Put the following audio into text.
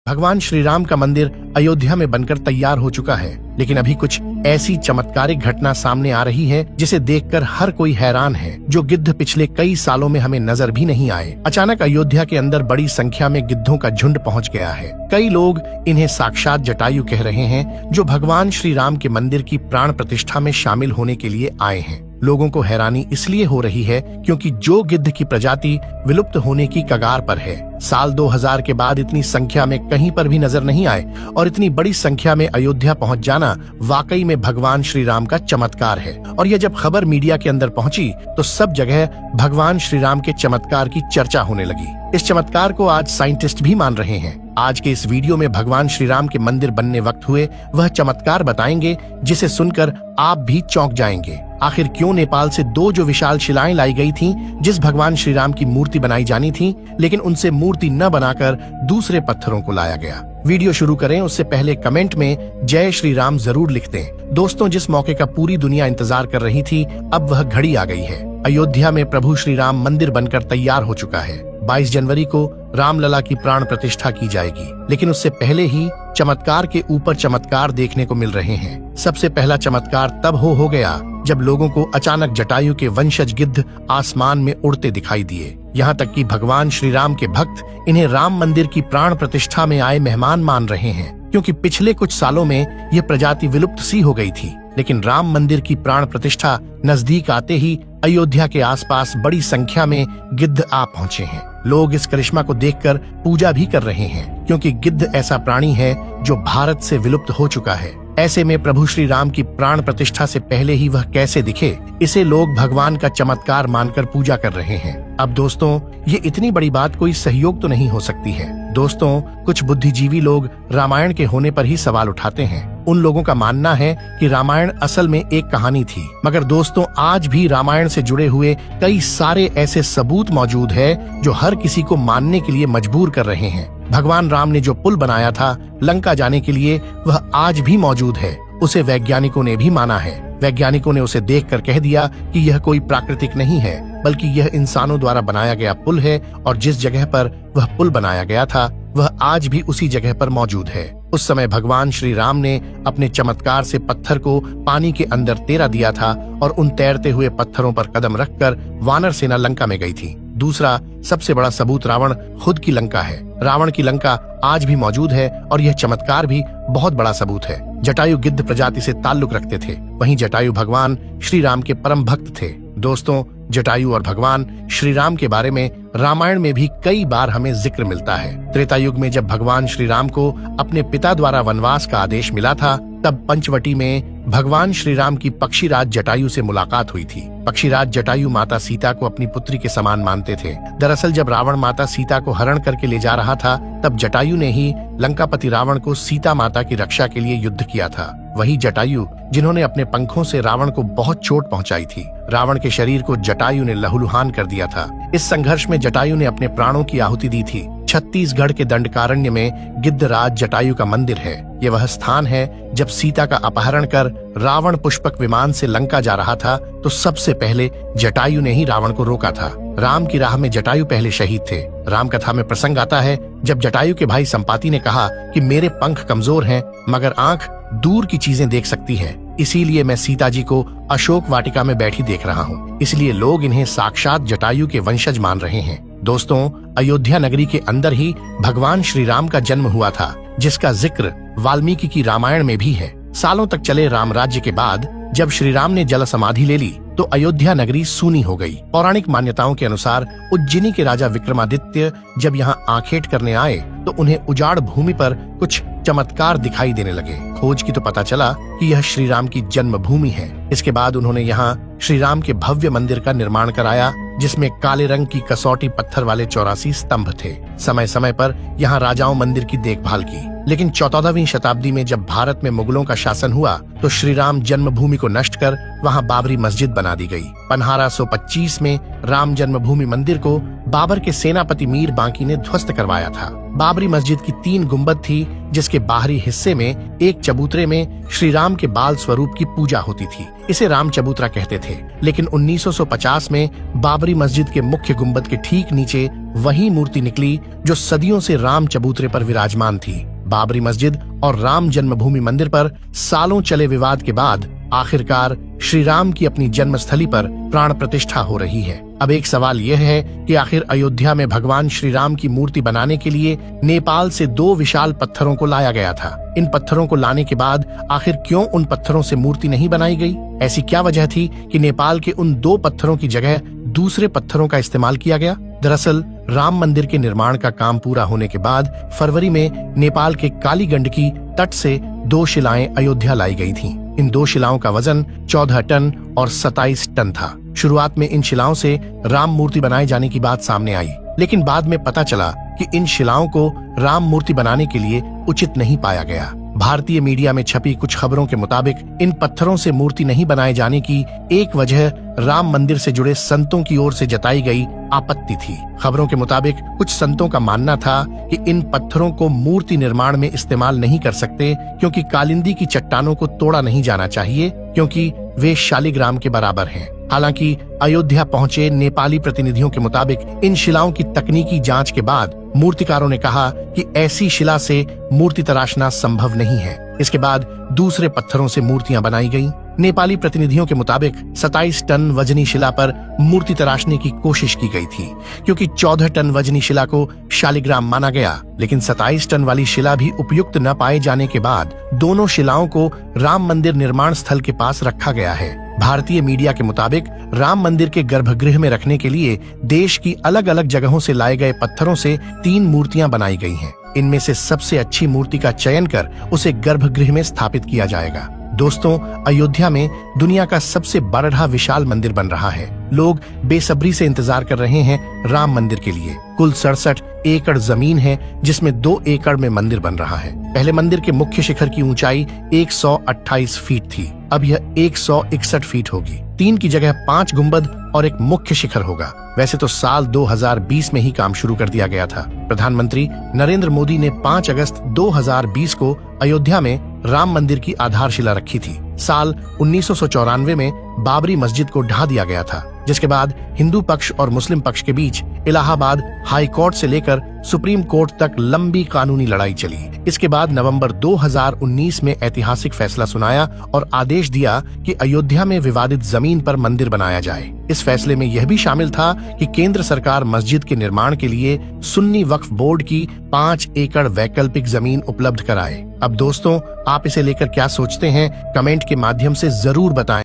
भगवान श्री राम का मंदिर अयोध्या में बनकर तैयार हो चुका है, लेकिन अभी कुछ ऐसी चमत्कारिक घटना सामने आ रही है जिसे देखकर हर कोई हैरान है, जो गिद्ध पिछले कई सालों में हमें नजर भी नहीं आए। अचानक अयोध्या के अंदर बड़ी संख्या में गिद्धों का झुंड पहुंच गया है। कई लोग इन्हें साक्षात जटायु कह रहे हैं, जो भगवान श्री राम के मंदिर की प्राण प्रतिष्ठा में शामिल होने के लिए आए हैं। लोगों को हैरानी इसलिए हो रही है क्योंकि जो गिद्ध की प्रजाति विलुप्त होने की कगार पर है, साल 2000 के बाद इतनी संख्या में कहीं पर भी नजर नहीं आए, और इतनी बड़ी संख्या में अयोध्या पहुंच जाना वाकई में भगवान श्री राम का चमत्कार है। और यह जब खबर मीडिया के अंदर पहुंची तो सब जगह भगवान श्री राम के चमत्कार की चर्चा होने लगी। इस चमत्कार को आज साइंटिस्ट भी मान रहे हैं। आज के इस वीडियो में भगवान श्री राम के मंदिर बनने वक्त हुए वह चमत्कार बताएंगे, जिसे सुनकर आप भी चौंक जाएंगे। आखिर क्यों नेपाल से 2 जो विशाल शिलाएं लाई गई थीं, जिस भगवान श्री राम की मूर्ति बनाई जानी थी, लेकिन उनसे मूर्ति न बनाकर दूसरे पत्थरों को लाया गया। वीडियो शुरू करें उससे पहले कमेंट में जय श्री राम जरूर लिख दें। दोस्तों, जिस मौके का पूरी दुनिया इंतजार कर रही थी, अब वह घड़ी आ गई है। अयोध्या में प्रभु श्री राम मंदिर बनकर तैयार हो चुका है। 22 जनवरी को रामलला की प्राण प्रतिष्ठा की जाएगी, लेकिन उससे पहले ही चमत्कार के ऊपर चमत्कार देखने को मिल रहे हैं। सबसे पहला चमत्कार तब हो गया जब लोगों को अचानक जटायु के वंशज गिद्ध आसमान में उड़ते दिखाई दिए। यहाँ तक कि भगवान श्री राम के भक्त इन्हें राम मंदिर की प्राण प्रतिष्ठा में आए मेहमान मान रहे हैं, क्योंकि पिछले कुछ सालों में यह प्रजाति विलुप्त सी हो गई थी। लेकिन राम मंदिर की प्राण प्रतिष्ठा नजदीक आते ही अयोध्या के आसपास बड़ी संख्या में गिद्ध आ पहुंचे हैं। लोग इस करिश्मा को देखकर पूजा भी कर रहे हैं, क्योंकि गिद्ध ऐसा प्राणी है जो भारत से विलुप्त हो चुका है। ऐसे में प्रभु श्री राम की प्राण प्रतिष्ठा से पहले ही वह कैसे दिखे, इसे लोग भगवान का चमत्कार मानकर पूजा कर रहे हैं। अब दोस्तों, ये इतनी बड़ी बात कोई सहयोग तो नहीं हो सकती है। दोस्तों, कुछ बुद्धिजीवी लोग रामायण के होने पर ही सवाल उठाते हैं। उन लोगों का मानना है कि रामायण असल में एक कहानी थी, मगर दोस्तों, आज भी रामायण से जुड़े हुए कई सारे ऐसे सबूत मौजूद है जो हर किसी को मानने के लिए मजबूर कर रहे हैं। भगवान राम ने जो पुल बनाया था लंका जाने के लिए, वह आज भी मौजूद है। उसे वैज्ञानिकों ने भी माना है। वैज्ञानिकों ने उसे देखकर कह दिया कि यह कोई प्राकृतिक नहीं है, बल्कि यह इंसानों द्वारा बनाया गया पुल है, और जिस जगह पर वह पुल बनाया गया था वह आज भी उसी जगह पर मौजूद है। उस समय भगवान श्री राम ने अपने चमत्कार से पत्थर को पानी के अंदर तैरा दिया था, और उन तैरते हुए पत्थरों पर कदम रखकर वानर सेना लंका में गई थी। दूसरा सबसे बड़ा सबूत रावण खुद की लंका है। रावण की लंका आज भी मौजूद है, और यह चमत्कार भी बहुत बड़ा सबूत है। जटायु गिद्ध प्रजाति से ताल्लुक रखते थे, वहीं जटायु भगवान श्री राम के परम भक्त थे। दोस्तों, जटायु और भगवान श्री राम के बारे में रामायण में भी कई बार हमें जिक्र मिलता है। त्रेता युग में जब भगवान श्री राम को अपने पिता द्वारा वनवास का आदेश मिला था, तब पंचवटी में भगवान श्री राम की पक्षीराज जटायु से मुलाकात हुई थी। पक्षीराज जटायु माता सीता को अपनी पुत्री के समान मानते थे। दरअसल जब रावण माता सीता को हरण करके ले जा रहा था, तब जटायु ने ही लंकापति रावण को सीता माता की रक्षा के लिए युद्ध किया था। वही जटायु जिन्होंने अपने पंखों से रावण को बहुत चोट पहुंचाई थी। रावण के शरीर को जटायु ने लहूलुहान कर दिया था। इस संघर्ष में जटायु ने अपने प्राणों की आहुति दी थी। छत्तीसगढ़ के दंडकारण्य में गिद्धराज जटायु का मंदिर है। ये वह स्थान है जब सीता का अपहरण कर रावण पुष्पक विमान से लंका जा रहा था, तो सबसे पहले जटायु ने ही रावण को रोका था। राम की राह में जटायु पहले शहीद थे। राम कथा में प्रसंग आता है जब जटायु के भाई संपाति ने कहा कि मेरे पंख कमजोर हैं, मगर आंख दूर की चीजें देख सकती है, इसीलिए मैं सीता जी को अशोक वाटिका में बैठी देख रहा हूँ। इसलिए लोग इन्हें साक्षात जटायु के वंशज मान रहे हैं। दोस्तों, अयोध्या नगरी के अंदर ही भगवान श्री राम का जन्म हुआ था, जिसका जिक्र वाल्मीकि की रामायण में भी है। सालों तक चले राम राज्य के बाद जब श्री राम ने जल समाधि ले ली, तो अयोध्या नगरी सूनी हो गई। पौराणिक मान्यताओं के अनुसार उज्जैनी के राजा विक्रमादित्य जब यहाँ आखेट करने आए, तो उन्हें उजाड़ भूमि पर कुछ चमत्कार दिखाई देने लगे। खोज की तो पता चला कि यह श्री राम की जन्म भूमि है। इसके बाद उन्होंने यहाँ श्री राम के भव्य मंदिर का निर्माण कराया, जिसमें काले रंग की कसौटी पत्थर वाले 84 स्तंभ थे। समय समय पर यहाँ राजाओं मंदिर की देखभाल की, लेकिन 14वीं शताब्दी में जब भारत में मुगलों का शासन हुआ, तो श्री राम जन्मभूमि को नष्ट कर वहाँ बाबरी मस्जिद बना दी गई। 1525 में राम जन्मभूमि मंदिर को बाबर के सेनापति मीर बांकी ने ध्वस्त करवाया था। बाबरी मस्जिद की 3 गुंबद थी, जिसके बाहरी हिस्से में एक चबूतरे में श्री राम के बाल स्वरूप की पूजा होती थी। इसे राम चबूतरा कहते थे। लेकिन 1950 में बाबरी मस्जिद के मुख्य गुंबद के ठीक नीचे वही मूर्ति निकली जो सदियों से राम चबूतरे पर विराजमान थी। बाबरी मस्जिद और राम जन्मभूमि मंदिर पर सालों चले विवाद के बाद आखिरकार श्री राम की अपनी जन्मस्थली पर प्राण प्रतिष्ठा हो रही है। अब एक सवाल यह है कि आखिर अयोध्या में भगवान श्री राम की मूर्ति बनाने के लिए नेपाल से 2 विशाल पत्थरों को लाया गया था। इन पत्थरों को लाने के बाद आखिर क्यों उन पत्थरों से मूर्ति नहीं बनाई गई? ऐसी क्या वजह थी कि नेपाल के उन 2 पत्थरों की जगह दूसरे पत्थरों का इस्तेमाल किया गया? दरअसल राम मंदिर के निर्माण का काम पूरा होने के बाद फरवरी में नेपाल के काली गंडकी तट से 2 शिलाएं अयोध्या लाई गई थीं। इन 2 शिलाओं का वजन 14 टन और 27 टन था। शुरुआत में इन शिलाओं से राम मूर्ति बनाए जाने की बात सामने आई, लेकिन बाद में पता चला कि इन शिलाओं को राम मूर्ति बनाने के लिए उचित नहीं पाया गया। भारतीय मीडिया में छपी कुछ खबरों के मुताबिक इन पत्थरों से मूर्ति नहीं बनाए जाने की एक वजह राम मंदिर से जुड़े संतों की ओर से जताई गई आपत्ति थी। खबरों के मुताबिक कुछ संतों का मानना था कि इन पत्थरों को मूर्ति निर्माण में इस्तेमाल नहीं कर सकते, क्योंकि कालिंदी की चट्टानों को तोड़ा नहीं जाना चाहिए, क्योंकि वे शालिग्राम के बराबर हैं। हालांकि अयोध्या पहुंचे नेपाली प्रतिनिधियों के मुताबिक इन शिलाओं की तकनीकी जांच के बाद मूर्तिकारों ने कहा कि ऐसी शिला से मूर्ति तराशना संभव नहीं है। इसके बाद दूसरे पत्थरों से मूर्तियां बनाई गईं। नेपाली प्रतिनिधियों के मुताबिक 27 टन वजनी शिला पर मूर्ति तराशने की कोशिश की गई थी, क्योंकि 14 टन वजनी शिला को शालिग्राम माना गया। लेकिन 27 टन वाली शिला भी उपयुक्त न पाए जाने के बाद दोनों शिलाओं को राम मंदिर निर्माण स्थल के पास रखा गया है। भारतीय मीडिया के मुताबिक राम मंदिर के गर्भगृह में रखने के लिए देश की अलग अलग जगहों से लाए गए पत्थरों से 3 मूर्तियां बनाई गई हैं। इनमें से सबसे अच्छी मूर्ति का चयन कर उसे गर्भगृह में स्थापित किया जाएगा। दोस्तों, अयोध्या में दुनिया का सबसे बड़ा विशाल मंदिर बन रहा है। लोग बेसब्री से इंतजार कर रहे हैं राम मंदिर के लिए। कुल 67 एकड़ जमीन है, जिसमें 2 एकड़ में मंदिर बन रहा है। पहले मंदिर के मुख्य शिखर की ऊंचाई 128 फीट थी, अब यह 161 फीट होगी। 3 की जगह 5 गुंबद और एक मुख्य शिखर होगा। वैसे तो साल 2020 में ही काम शुरू कर दिया गया था। प्रधानमंत्री नरेंद्र मोदी ने 5 अगस्त 2020 को अयोध्या में राम मंदिर की आधारशिला रखी थी। साल 1994 में बाबरी मस्जिद को ढा दिया गया था, जिसके बाद हिंदू पक्ष और मुस्लिम पक्ष के बीच इलाहाबाद हाई कोर्ट से लेकर सुप्रीम कोर्ट तक लंबी कानूनी लड़ाई चली। इसके बाद नवंबर 2019 में ऐतिहासिक फैसला सुनाया और आदेश दिया कि अयोध्या में विवादित जमीन पर मंदिर बनाया जाए। इस फैसले में यह भी शामिल था कि केंद्र सरकार मस्जिद के निर्माण के लिए सुन्नी वक्फ बोर्ड की 5 एकड़ वैकल्पिक जमीन उपलब्ध कराए। अब दोस्तों, आप इसे लेकर क्या सोचते हैं? कमेंट के माध्यम से जरूर बताएं।